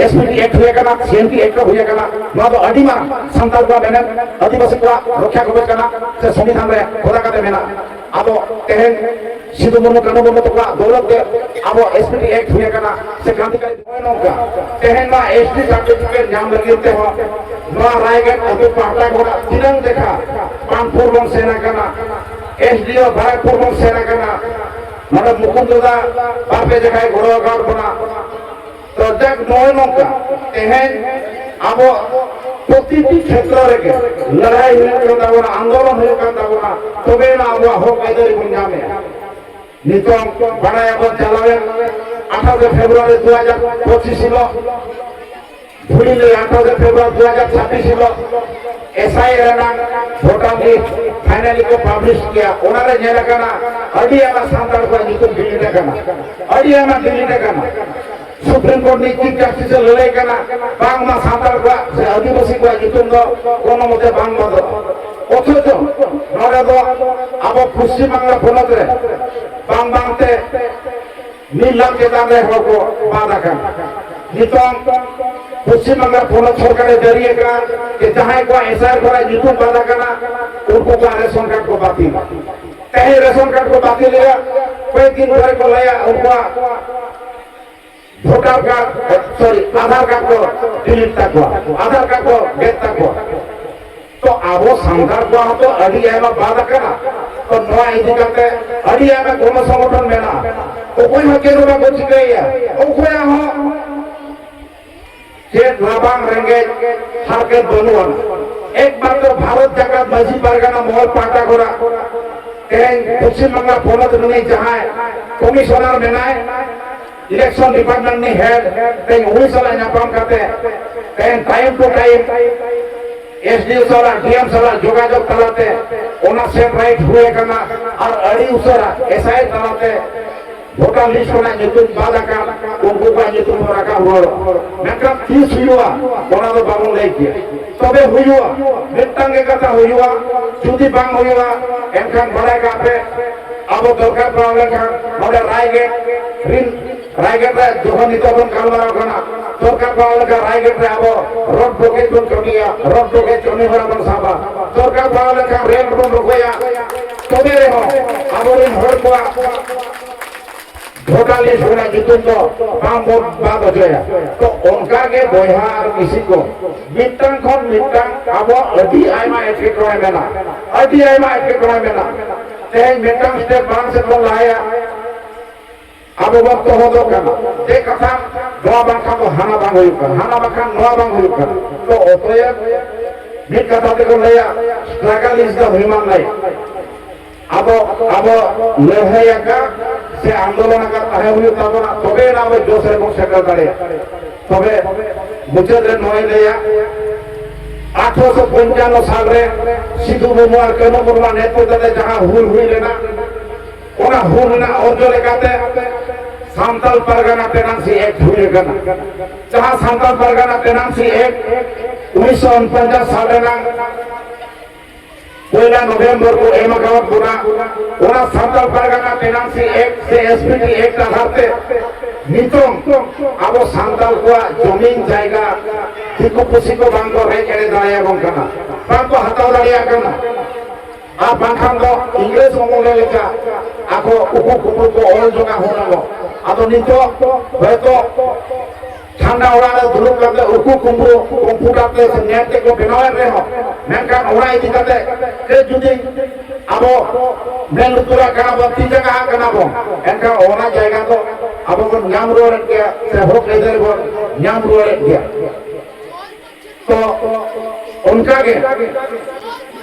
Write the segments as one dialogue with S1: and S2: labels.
S1: SPT act हुए कना CNT act हुए कना नवा दो अडी मारा संताल को मेने आदिवासी को रक्षा कबे कना से संविधान रे खोदा काते मेना अब तेहन सिद्धू मुर्मू कानू मुर्मू तो दौलत के अब एसपीटी एक्ट हुए कना से क्रांतिकारी होनो का तेहन ना एसटी सर्टिफिकेट नाम लगते हो नवा रायगढ़ अभी पाटा घोड़ा तिरंग देखा पानपुर सेना कना एसडीओ भारतपुर सेना कना मतलब मुकुंददा बापे जगह घोड़ा गाड़ बना तो जग नय नौका तेहन अब प्रतिटी क्षेत्र रे लड़ाई हुए ताबोना आंदोलन हुए ताबोना तबे ना अब हक आइदारी बन जामे नितों बाड़ाय अब चलावे 28 फेब्रुआरी 2025 हिलो भूलिले 28 फेब्रुआरी 2026 हिलो एसआई रेना वोटर लिस्ट फाइनली को पब्लिश किया ओनारे जेला कना अडियामा सांताल को नितों दिल्ली कना अडियामा दिल्ली कना सुप्रीम कोर्ट नि चीफ जस्टिस लड़ाई कना बांगमा सांताल को से आदिवासी को नितों दो कोनो मते बांग बदो অথচ নরে দো আব পশ্চিম বাংলা ফলত রে বাং বাংতে নীলাম চেতান রে হকো বাধা কান নিতং পশ্চিম বাংলা ফলত সরকারে দাঁড়িয়ে কান যে যাহাই কো এসআর করে নিতুম বাধা কানা उनको का रेशन कार्ड को बातिल कहे रेशन कार्ड को बातिल लिया कोई दिन भर को लिया उनको वोटर कार्ड सॉरी आधार कार्ड को डिलीट तक आधार कार्ड को डेट तक तो आबो संघार को तो अड़ी आयमा बाधा करा तो नवा इदी करते अड़ी आयमा कोनो संगठन में ना तो कोई हके रो को चिकैया ओ कोया हो जे लाबांग रेंगे हारके दोनों एक बार तो भारत जगत मजी परगना मोहल पाटा गोरा कहें पश्चिम बंगाल फोनत नहीं जहां कमिश्नर मेनाय इलेक्शन डिपार्टमेंट ने हेड कहीं उन्हीं साल नापाम करते कहीं टाइम टू टाइम एसडीओ साला डीएम साला जोगाजोग तलाते ओना सेट राइट हुए करना और अड़ी उसरा एसआई तलाते वोटर लिस्ट को ना नितुम बाधा का उनको का नितुम रखा हुआ मेरा 30 हुआ ओना तो बाबू ले किया तबे हुआ मिटंगे कथा हुआ जुदी बांग हुआ एनखान बड़ा का पे अब दरकार पड़ले का मोडे रायगढ़ रे जोहन नितोबन कालमारा कना दरकार पड़ले का रायगढ़ रे अब रोड ब्लॉकेज बन कमिया रोड ब्लॉकेज कमी बरा बन साबा दरकार पड़ले का रेल बन रोया तबे रे हो अब इन हर को घोटाले सोना जितुन तो काम बात हो जाए तो उनका के बोहार किसी को मिटन खन मिटन अब अभी आयमा एफेक्ट होए मेना अभी आयमा एफेक्ट होए मेना ते मिटन स्टेप बांग से बोल लाया अब वक्त हो दो करना ये कथा नवा बांखा को हाना बांग हुई कर हाना बांखा नवा बांग हुई कर तो ओतोये मिट कथा देखो लिया struggle is the human life अब लड़ाई का से आंदोलन का तहे हुई ताबना तबे ना वे जोश रे सेटल करे तबे मुझे रे नय लेया 1855 साल रे सिद्धू मुर्मू और कानू मुर्मू नेतृत्व दे जहां हुल हुई लेना ओना हुल ना और जो लेकाते सांताल परगना तेनांसी एक्ट हुई गना जहां सांताल परगना तेनांसी एक्ट 1949 साल ना पहला नवंबर को एमकावत गुना ओना सांताल परगना तेनांसी एक्ट से एसपीटी एक्ट आधार पे नितों अब सांताल को जमीन जायगा दिको पुसी को बांग को रे करे दाया बंकना बांग को हटाव दाया करना आ बांखान को इंग्लिश मंगले लेका आको उकु कुकु को ओल जोगा होना अब नितो बेतो ठंडा ओड़ा दुरुप करते उकु कुंबु कंप्यूटर पे नेट को बनावे रे हो मेनखान ओड़ा इदी करते के जुदी अब मेन तुरा कना बत्ती जगह कना बो एनका ओना जायगा तो अब को नाम रोड के से हो के इधर को नाम रोड गया तो उनका के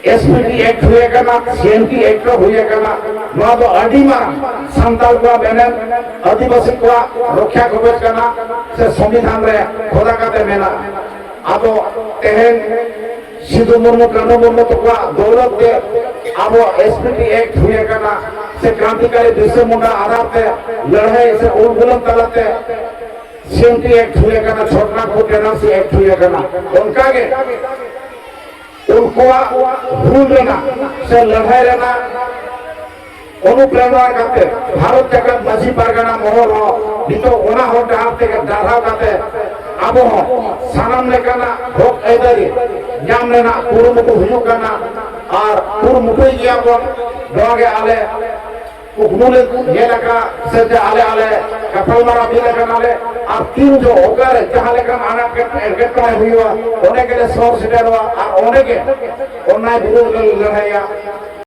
S1: एसपीटी एक्ट हुए करना सीएनटी एक्ट हुए करना नवा तो अडीमा सांताल को मेने आदिवासी को रक्षा कवच करना से संविधान रे खोदा काते मेना अब तेहन सिद्धू मुर्मू कानू मुर्मू तो दौलत के अब एसपीटी एक्ट हुए करना से क्रांतिकारी बिरसा मुंडा आधार पे लड़ाई से उलगुलम तलाते सीएनटी एक्ट हुए करना छोटना को तेनासी एक्ट हुए करना उनका के उनको भूल लेना से लड़ाई लेना অনুপ্রেরণা কাতে ভারত জাকাত মাঝি পারগানা মহল নিতোग ওনা হর ডাহার থেকে ডাঢ়াव কাতে আবো সানাম লেকানা হক আইদারি ᱧᱟᱢ ᱨᱮᱱᱟᱜ ᱠᱩᱨᱩᱢᱩᱴᱩ ᱦᱩᱭᱩᱜ ᱠᱟᱱᱟ ᱟᱨ ᱠᱩᱨᱩᱢᱩᱴᱩᱭ ᱜᱮᱭᱟ ᱵᱚᱱ ᱱᱚᱣᱟ ᱜᱮ ᱟᱞᱮ ᱠᱩᱠᱢᱩ ᱞᱮ ᱧᱮᱞ ᱟᱠᱟᱫ ᱥᱮ ᱡᱮ ᱟᱞᱮ ᱜᱟᱯᱟᱞᱢᱟᱨᱟᱣ ᱢᱤᱫ ᱟᱠᱟᱱᱟᱞᱮ ᱟᱨ ᱛᱤᱱ ᱡᱚ ᱚᱠᱟᱨᱮ ᱡᱟᱦᱟᱸ ᱞᱮᱠᱟᱱ ᱟᱱᱟᱴ ᱮᱴᱠᱮᱴᱚᱬᱮ ᱦᱩᱭᱩᱜᱼᱟ ᱚᱸᱰᱮ ᱜᱮᱞᱮ ᱥᱚᱨ ᱥᱮᱴᱮᱨᱚᱜᱼᱟ ᱟᱨ ᱚᱸᱰᱮ ᱜᱮ ᱚᱱᱱᱟᱭ ᱵᱤᱨᱩᱫᱽ ᱞᱮ ᱞᱟᱹᱲᱦᱟᱹᱭᱟ